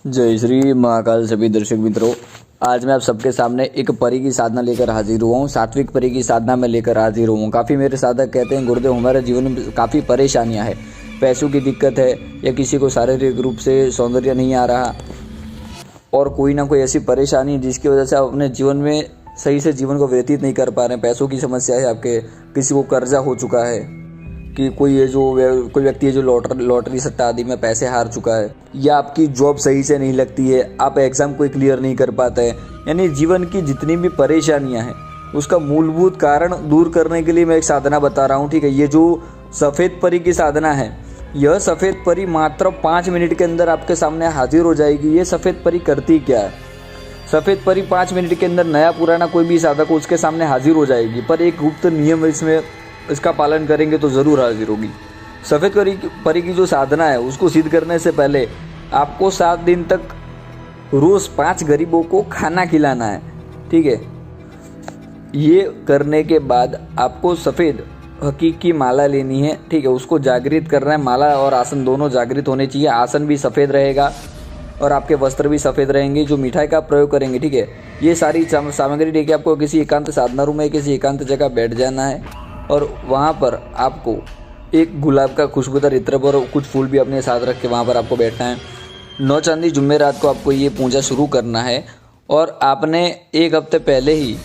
जय श्री महाकाल। सभी दर्शक मित्रों, आज मैं आप सबके सामने एक परी की साधना लेकर हाजिर हुआ हूँ। सात्विक परी की साधना में लेकर हाजिर हुआ हूँ। काफ़ी मेरे साधक कहते हैं गुरुदेव हमारे जीवन में काफ़ी परेशानियाँ हैं, पैसों की दिक्कत है या किसी को शारीरिक रूप से सौंदर्य नहीं आ रहा और कोई ना कोई ऐसी परेशानी जिसकी वजह से आप अपने जीवन में सही से जीवन को व्यतीत नहीं कर पा रहे हैं। पैसों की समस्या है आपके, किसी को कर्जा हो चुका है कि कोई व्यक्ति है जो लॉटरी सट्टा आदि में पैसे हार चुका है, या आपकी जॉब सही से नहीं लगती है, आप एग्ज़ाम कोई क्लियर नहीं कर पाते हैं। यानी जीवन की जितनी भी परेशानियां हैं उसका मूलभूत कारण दूर करने के लिए मैं एक साधना बता रहा हूँ। ठीक है, ये जो सफ़ेद परी की साधना है, यह सफ़ेद परी मात्र 5 मिनट के अंदर आपके सामने हाजिर हो जाएगी। ये सफ़ेद परी करती क्या है? सफ़ेद परी 5 मिनट के अंदर नया पुराना कोई भी साधक हो उसके सामने हाजिर हो जाएगी, पर एक गुप्त नियम इसका पालन करेंगे तो ज़रूर हाजिर होगी। सफ़ेद परी की जो साधना है उसको सिद्ध करने से पहले आपको 7 दिन तक रोज़ 5 गरीबों को खाना खिलाना है। ठीक है, ये करने के बाद आपको सफ़ेद हकीकी माला लेनी है। ठीक है, उसको जागृत करना है। माला और आसन दोनों जागृत होने चाहिए। आसन भी सफ़ेद रहेगा और आपके वस्त्र भी सफ़ेद रहेंगे। जो मिठाई का प्रयोग करेंगे, ठीक है, ये सारी सामग्री लेके आपको किसी एकांत साधना रूम में किसी एकांत जगह बैठ जाना है और वहाँ पर आपको एक गुलाब का खुशबूदार इत्र और कुछ फूल भी अपने साथ रख के वहाँ पर आपको बैठना है। 9 चांदी जुम्मेरात को आपको ये पूजा शुरू करना है और आपने 1 हफ्ते पहले ही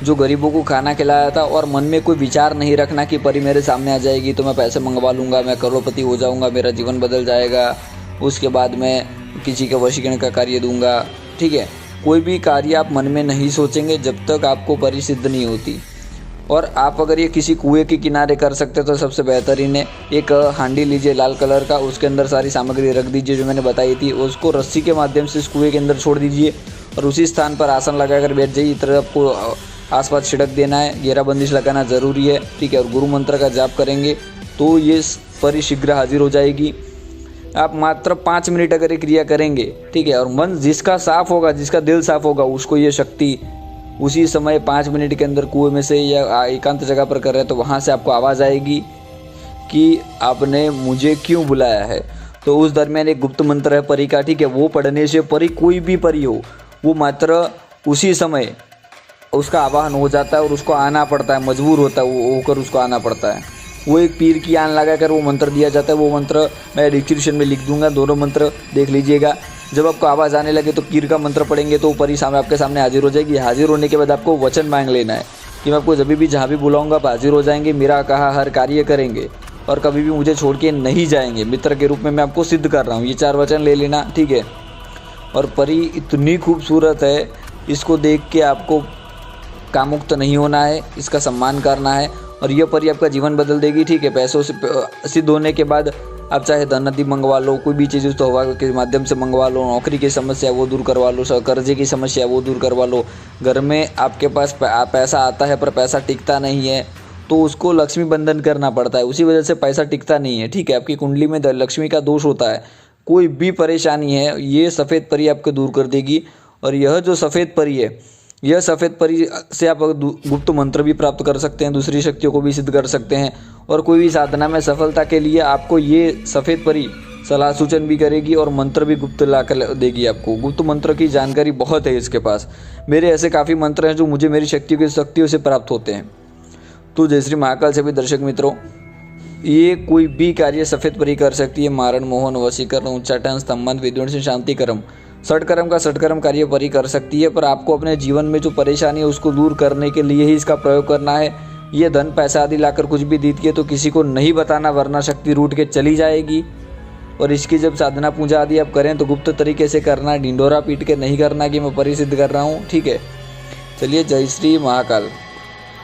जो गरीबों को खाना खिलाया था और मन में कोई विचार नहीं रखना कि परी मेरे सामने आ जाएगी तो मैं पैसे मंगवा लूँगा, मैं करोड़पति हो जाऊँगा, मेरा जीवन बदल जाएगा, उसके बाद मैं किसी के वशीकरण का कार्य दूँगा। ठीक है, कोई भी कार्य आप मन में नहीं सोचेंगे जब तक आपको परी सिद्ध नहीं होती। और आप अगर ये किसी कुएं के किनारे कर सकते तो सबसे बेहतरीन है। एक हांडी लीजिए लाल कलर का, उसके अंदर सारी सामग्री रख दीजिए जो मैंने बताई थी, उसको रस्सी के माध्यम से इस कुएं के अंदर छोड़ दीजिए और उसी स्थान पर आसन लगाकर बैठ जाइए। इस तरह आपको आसपास छिड़क देना है, घेराबंदिश लगाना ज़रूरी है। ठीक है, और गुरु मंत्र का जाप करेंगे तो ये परी शीघ्र हाजिर हो जाएगी। आप मात्र 5 मिनट अगर ये क्रिया करेंगे, ठीक है, और मन जिसका साफ होगा, जिसका दिल साफ होगा, उसको ये शक्ति उसी समय 5 मिनट के अंदर कुएं में से या एकांत जगह पर कर रहे हैं तो वहाँ से आपको आवाज़ आएगी कि आपने मुझे क्यों बुलाया है। तो उस दरमियान एक गुप्त मंत्र है परी का, ठीक है, वो पढ़ने से परी, कोई भी परी हो, वो मात्र उसी समय उसका आवाहन हो जाता है और उसको आना पड़ता है, मजबूर होता है वो होकर उसको आना पड़ता है। वो एक पीर की आन लगाकर वो मंत्र दिया जाता है। वो मंत्र मैं डिस्क्रिप्शन में लिख दूंगा, दोनों मंत्र देख लीजिएगा। जब आपको आवाज़ आने लगे तो पीर का मंत्र पढ़ेंगे तो परी आपके सामने हाजिर हो जाएगी। हाजिर होने के बाद आपको वचन मांग लेना है कि मैं आपको जब भी जहाँ भी बुलाऊंगा आप हाजिर हो जाएंगे, मेरा कहा हर कार्य करेंगे और कभी भी मुझे छोड़ के नहीं जाएंगे, मित्र के रूप में मैं आपको सिद्ध कर रहा हूँ। ये 4 वचन ले लेना, ठीक है। और परी इतनी खूबसूरत है, इसको देख के आपको कामुक्त नहीं होना है, इसका सम्मान करना है और यह परी आपका जीवन बदल देगी। ठीक है, पैसों से सिद्ध होने के बाद आप चाहे धन नदी मंगवा लो, कोई भी चीज़ तो हवा के माध्यम से मंगवा लो, नौकरी की समस्या वो दूर करवा लो, कर्जे की समस्या वो दूर करवा लो। घर में आपके पास पैसा आता है पर पैसा टिकता नहीं है तो उसको लक्ष्मी बंधन करना पड़ता है, उसी वजह से पैसा टिकता नहीं है। ठीक है, आपकी कुंडली में लक्ष्मी का दोष होता है, कोई भी परेशानी है, ये सफ़ेद परी आपको दूर कर देगी। और यह जो सफ़ेद परी है, यह सफ़ेद परी से आप गुप्त मंत्र भी प्राप्त कर सकते हैं, दूसरी शक्तियों को भी सिद्ध कर सकते हैं और कोई भी साधना में सफलता के लिए आपको ये सफ़ेद परी सलाह सूचन भी करेगी और मंत्र भी गुप्त ला कर देगी आपको। गुप्त मंत्र की जानकारी बहुत है इसके पास। मेरे ऐसे काफ़ी मंत्र हैं जो मुझे मेरी शक्तियों से प्राप्त होते हैं। तो जय श्री महाकाल। सभी दर्शक मित्रों, ये कोई भी कार्य सफ़ेद परी कर सकती है। मारण, मोहन, वशीकरण, उच्चाटन, स्तंभन, विध्वंस, शांतिकर्म, षटकर्म का षटकर्म कार्य परी कर सकती है। पर आपको अपने जीवन में जो परेशानी है उसको दूर करने के लिए ही इसका प्रयोग करना है। ये धन पैसा आदि लाकर कुछ भी दीजिए तो किसी को नहीं बताना, वरना शक्ति रूठ के चली जाएगी। और इसकी जब साधना पूजा आदि आप करें तो गुप्त तरीके से करना, ढिंढोरा पीट के नहीं करना कि मैं परी सिद्ध कर रहा हूँ। ठीक है, चलिए, जय श्री महाकाल।